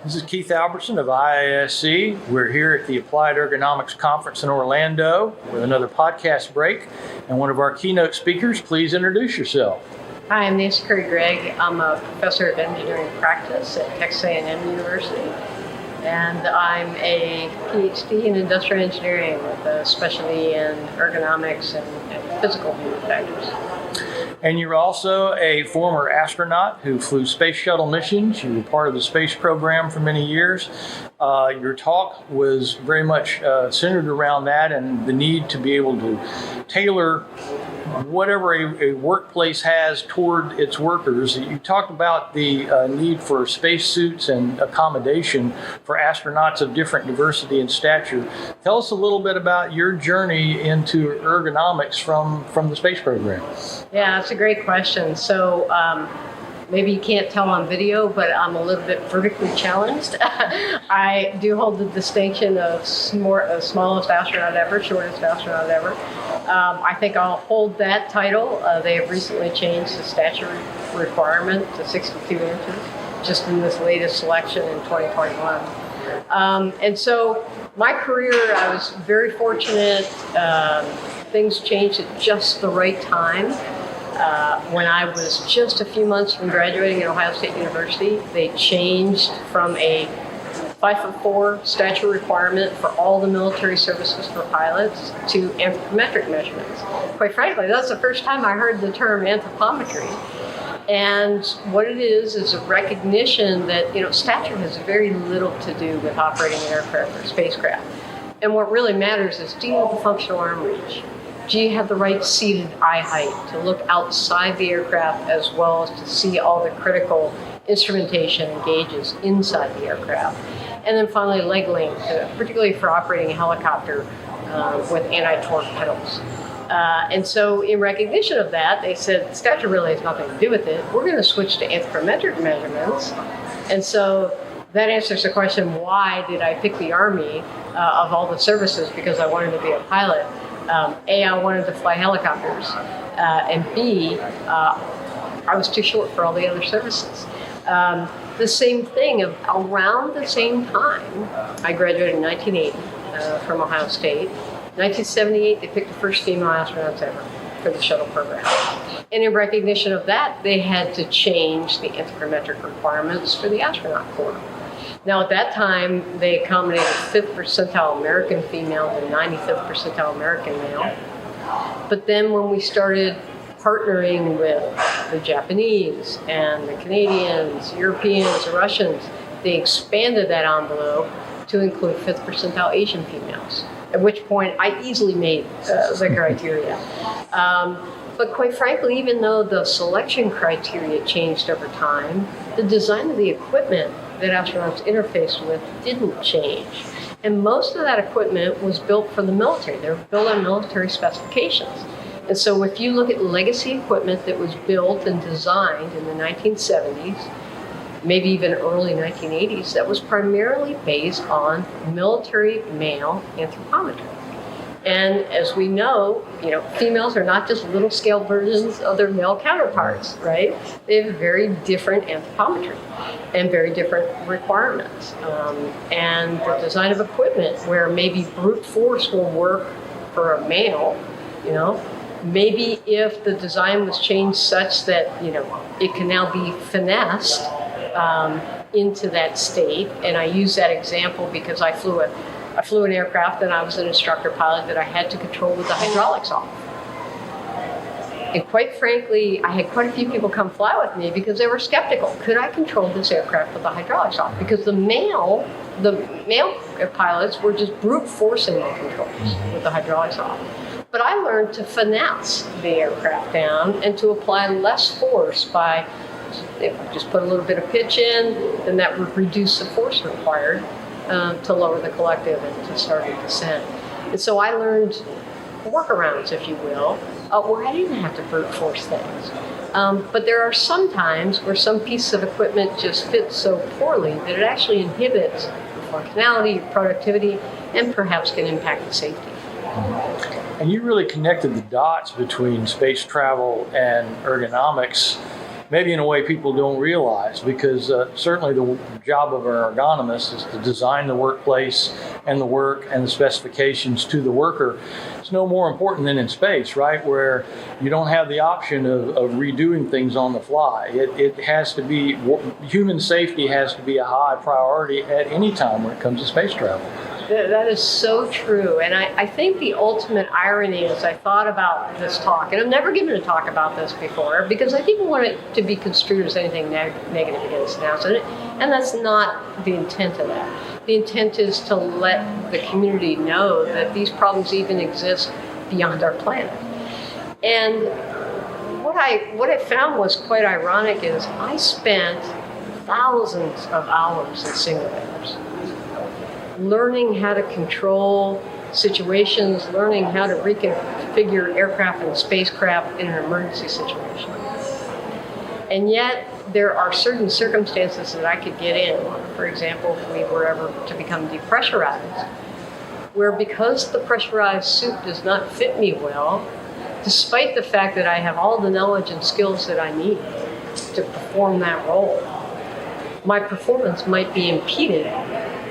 This is Keith Albertson of IISC. We're here at the Applied Ergonomics Conference in Orlando with another podcast break. And one of our keynote speakers, please introduce yourself. Hi, I'm Nancy Currie-Gregg. I'm a professor of engineering practice at Texas A&M University. And I'm a PhD in industrial engineering with a specialty in ergonomics and physical factors. And you're also a former astronaut who flew space shuttle missions. You were part of the space program for many years. Your talk was very much centered around that and the need to be able to tailor whatever a workplace has toward its workers. You talked about the need for spacesuits and accommodation for astronauts of different diversity and stature. Tell us a little bit about your journey into ergonomics from the space program. Yeah, that's a great question. So maybe you can't tell on video, but I'm a little bit vertically challenged. I do hold the distinction of smallest astronaut ever, shortest astronaut ever. I think I'll hold that title. They have recently changed the stature requirement to 62 inches, just in this latest selection in 2021. And so my career, I was very fortunate. Things changed at just the right time. When I was just a few months from graduating at Ohio State University, they changed from a 5'4" stature requirement for all the military services for pilots to anthropometric measurements. Quite frankly, that's the first time I heard the term anthropometry. And what it is a recognition that, stature has very little to do with operating an aircraft or spacecraft. And what really matters is, do you have the functional arm reach? Do you have the right seated eye height to look outside the aircraft as well as to see all the critical instrumentation and gauges inside the aircraft? And then finally, leg length, particularly for operating a helicopter with anti-torque pedals. And so in recognition of that, they said, stature really has nothing to do with it. We're going to switch to anthropometric measurements. And so that answers the question, why did I pick the Army of all the services? Because I wanted to be a pilot. A, I wanted to fly helicopters. And B, I was too short for all the other services. The same thing, around the same time, I graduated in 1980 from Ohio State. 1978, they picked the first female astronauts ever for the shuttle program. And in recognition of that, they had to change the anthropometric requirements for the astronaut corps. Now, at that time, they accommodated 5th percentile American female and 95th percentile American male. But then when we started partnering with the Japanese and the Canadians, Europeans, the Russians, they expanded that envelope to include 5th percentile Asian females, at which point I easily made the criteria. But quite frankly, even though the selection criteria changed over time, the design of the equipment that astronauts interfaced with didn't change. And most of that equipment was built for the military. They were built on military specifications. And so if you look at legacy equipment that was built and designed in the 1970s, maybe even early 1980s, that was primarily based on military male anthropometry. And as we know, females are not just little scale versions of their male counterparts, right? They have very different anthropometry and very different requirements. And the design of equipment where maybe brute force will work for a male, maybe if the design was changed such that, it can now be finessed into that state. And I use that example because I flew an aircraft and I was an instructor pilot that I had to control with the hydraulics off. And quite frankly, I had quite a few people come fly with me because they were skeptical. Could I control this aircraft with the hydraulics off? Because the male pilots were just brute forcing the controls with the hydraulics off. But I learned to finesse the aircraft down and to apply less force by, if I just put a little bit of pitch in, then that would reduce the force required to lower the collective and to start a descent. And so I learned workarounds, if you will, where I didn't have to brute force things. But there are some times where some piece of equipment just fits so poorly that it actually inhibits your functionality, your productivity, and perhaps can impact the safety. And you really connected the dots between space travel and ergonomics maybe in a way people don't realize, because certainly the job of an ergonomist is to design the workplace and the work and the specifications to the worker. It's no more important than in space, right, where you don't have the option of redoing things on the fly. It has to be, human safety has to be a high priority at any time when it comes to space travel. That is so true. And I think the ultimate irony is I thought about this talk, and I've never given a talk about this before because I didn't want it to be construed as anything negative against NASA. And that's not the intent of that. The intent is to let the community know that these problems even exist beyond our planet. And what I found was quite ironic is I spent thousands of hours in simulators, learning how to control situations, learning how to reconfigure aircraft and spacecraft in an emergency situation. And yet, there are certain circumstances that I could get in. For example, if we were ever to become depressurized, where because the pressurized suit does not fit me well, despite the fact that I have all the knowledge and skills that I need to perform that role, my performance might be impeded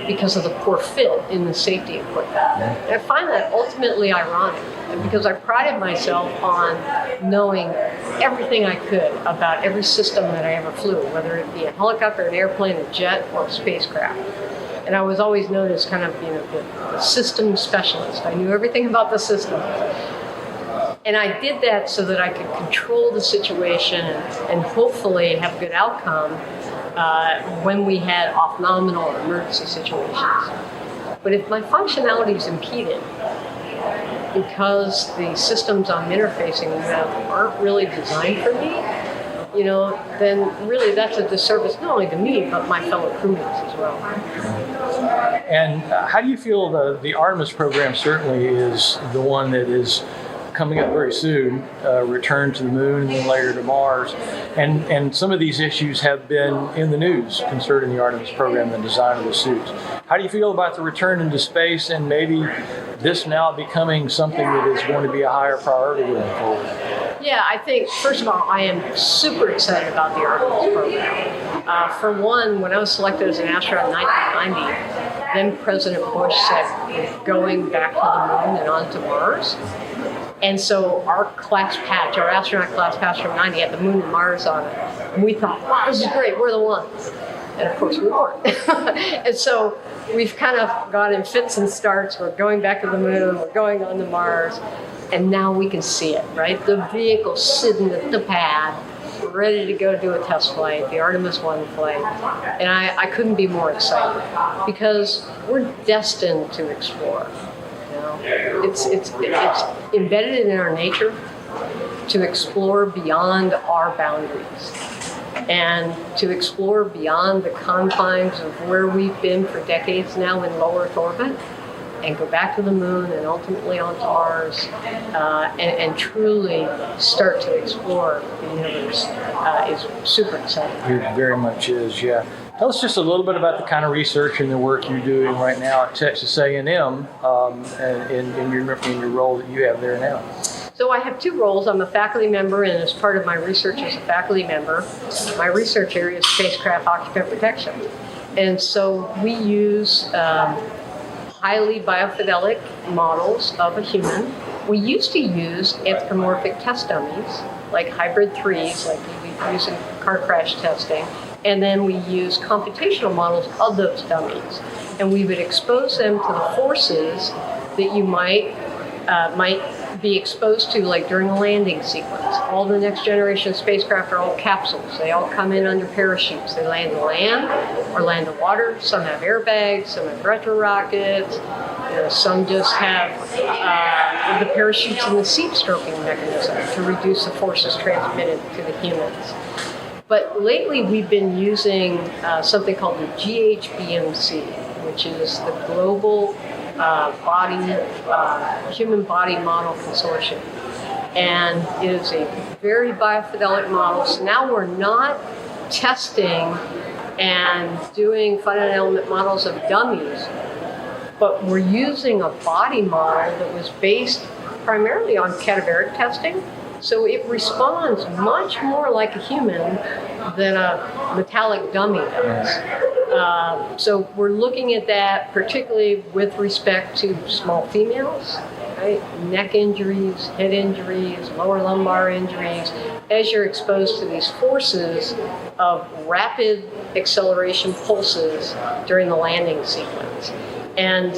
because of the poor fit in the safety equipment. And I find that ultimately ironic because I prided myself on knowing everything I could about every system that I ever flew, whether it be a helicopter, an airplane, a jet, or a spacecraft. And I was always known as kind of, the system specialist. I knew everything about the system. And I did that so that I could control the situation and hopefully have a good outcome when we had off-nominal or emergency situations. But if my functionality is impeded because the systems I'm interfacing with aren't really designed for me, then really that's a disservice not only to me, but my fellow crewmates as well. And how do you feel the Artemis program certainly is the one that is coming up very soon, return to the moon and then later to Mars. And some of these issues have been in the news concerning the Artemis program and the design of the suits. How do you feel about the return into space and maybe this now becoming something that is going to be a higher priority going forward? Yeah, I think, first of all, I am super excited about the Artemis program. For one, when I was selected as an astronaut in 1990, then President Bush said, we're going back to the moon and on to Mars. And so our class patch, our astronaut class patch from 90 had the moon and Mars on it. And we thought, wow, this is great, we're the ones. And of course we weren't. And so we've kind of gone in fits and starts. We're going back to the moon, we're going on to Mars. And now we can see it, right? The vehicle sitting at the pad, ready to go do a test flight, the Artemis 1 flight. And I couldn't be more excited because we're destined to explore. It's embedded in our nature to explore beyond our boundaries and to explore beyond the confines of where we've been for decades now in low Earth orbit and go back to the moon and ultimately onto Mars and truly start to explore the universe is super exciting. It very much is, yeah. Tell us just a little bit about the kind of research and the work you're doing right now at Texas A&M and in your role that you have there now. So I have two roles. I'm a faculty member, and as part of my research as a faculty member, my research area is spacecraft occupant protection. And so we use highly biofidelic models of a human. We used to use anthropomorphic test dummies, like hybrid 3s, like we use in car crash testing. And then we use computational models of those dummies. And we would expose them to the forces that you might be exposed to, like during a landing sequence. All the next generation spacecraft are all capsules. They all come in under parachutes. They land to land or land to water. Some have airbags, some have retro rockets. Some just have the parachutes and the seat stroking mechanism to reduce the forces transmitted to the humans. But lately we've been using something called the GHBMC, which is the Global Human Body Model Consortium. And it is a very biofidelic model. So now we're not testing and doing finite element models of dummies, but we're using a body model that was based primarily on cadaveric testing So it responds much more like a human than a metallic dummy does. So we're looking at that particularly with respect to small females, right? Neck injuries, head injuries, lower lumbar injuries, as you're exposed to these forces of rapid acceleration pulses during the landing sequence. And,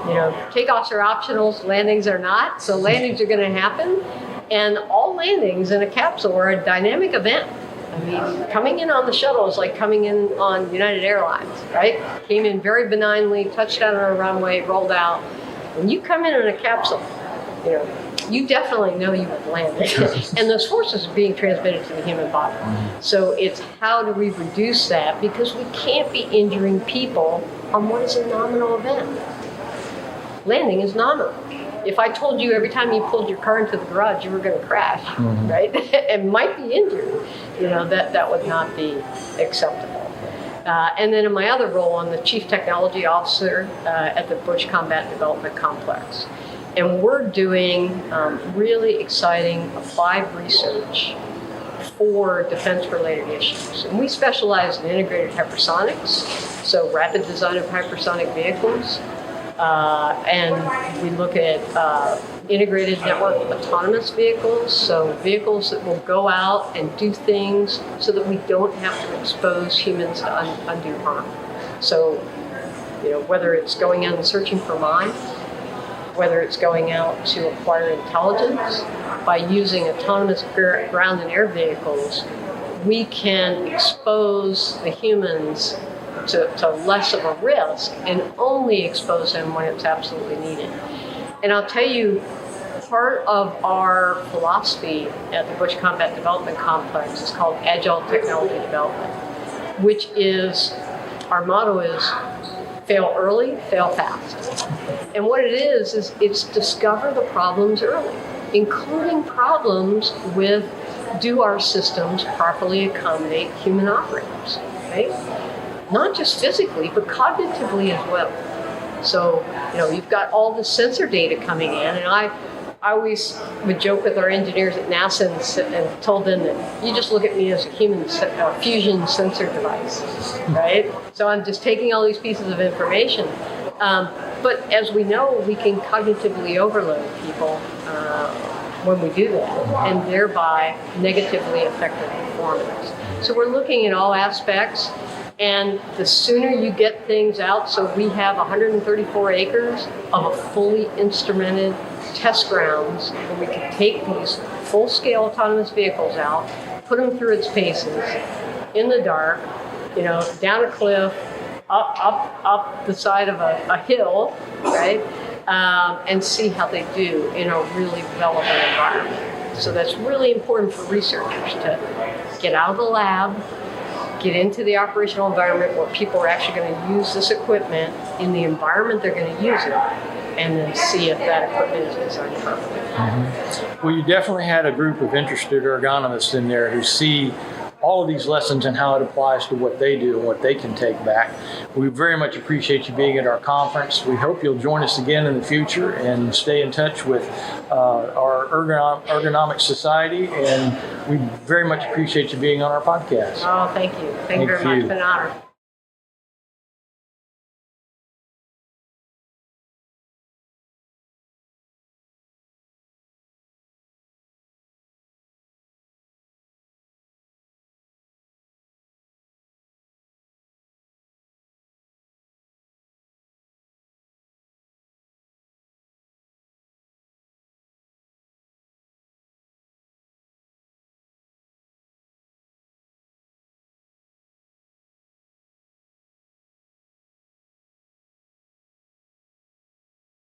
you know, takeoffs are optional, landings are not. So landings are going to happen. And all landings in a capsule are a dynamic event. I mean, coming in on the shuttle is like coming in on United Airlines, right? Came in very benignly, touched down on a runway, rolled out. When you come in a capsule, you know, you definitely know you have landed. And those forces are being transmitted to the human body. So it's how do we reduce that? Because we can't be injuring people on what is a nominal event. Landing is nominal. If I told you every time you pulled your car into the garage you were going to crash, right, and might be injured, you know, that would not be acceptable. And then in my other role, I'm the Chief Technology Officer at the Bush Combat Development Complex. And we're doing really exciting applied research for defense-related issues. And we specialize in integrated hypersonics, so rapid design of hypersonic vehicles. And we look at integrated network autonomous vehicles, so vehicles that will go out and do things so that we don't have to expose humans to undue harm. So, you know, whether it's going out and searching for mines, whether it's going out to acquire intelligence, by using autonomous ground and air vehicles, we can expose the humans to less of a risk and only expose them when it's absolutely needed. And I'll tell you, part of our philosophy at the Bush Combat Development Complex is called Agile Technology Development, which is, our motto is fail early, fail fast. And what it is it's discover the problems early, including problems with do our systems properly accommodate human operators, right? Not just physically, but cognitively as well. So, you know, you've got all the sensor data coming in, and I always would joke with our engineers at NASA and told them that you just look at me as a human fusion sensor device, right? So I'm just taking all these pieces of information. But as we know, we can cognitively overload people when we do that, and thereby negatively affect their performance. So we're looking at all aspects. And the sooner you get things out, so we have 134 acres of a fully instrumented test grounds where we can take these full-scale autonomous vehicles out, put them through its paces, in the dark, you know, down a cliff, up the side of a hill, right, and see how they do in a really relevant environment. So that's really important for researchers to get out of the lab, get into the operational environment where people are actually going to use this equipment in the environment they're going to use it, and then see if that equipment is designed properly. Well, you definitely had a group of interested ergonomists in there who see all of these lessons and how it applies to what they do and what they can take back. We very much appreciate you being at our conference. We hope you'll join us again in the future and stay in touch with our Ergonomics Society, and we very much appreciate you being on our podcast. Oh, thank you. Thank you very much. It's been an honor.